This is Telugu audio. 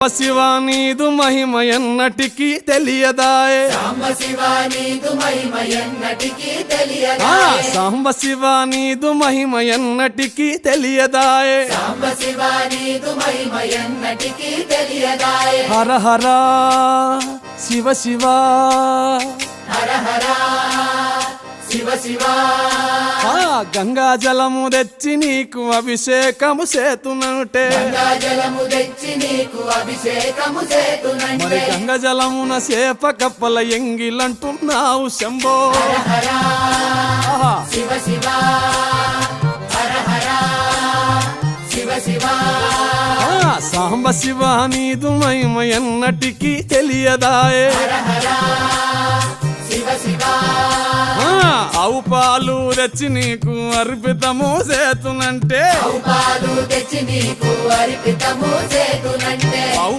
శివ నీదు మహిమ ఎన్నటికీ తెలియదాయే సాంబ శివ నీదు మహిమ ఎన్నటికీ తెలియదాయే సాంబ శివ నీదు మహిమ ఎన్నటికీ తెలియదాయే సాంబ శివ నీదు మహిమ ఎన్నటికీ తెలియదాయే హర హర శివ శివ హర హర శివ శివ గంగా జలము తెచ్చి నీకు అభిషేకము చేతునంటే గంగా జలము తెచ్చి నీకు అభిషేకము మరి చేతునంటే గంగ జలమున చేప కప్పల ఎంగిలంటున్నావు శంభో హర ఆహా. శివ శివ హర హర శివ శివ సాంబ శివ నీదు మహిమ ఎన్నటికీ తెలియదాయే హర హర శివ శివ ఆవు పాలు తెచ్చి నీకు అర్పితము చేతునంటే పాలు తెచ్చి నీకు అర్పితము చేతునంటే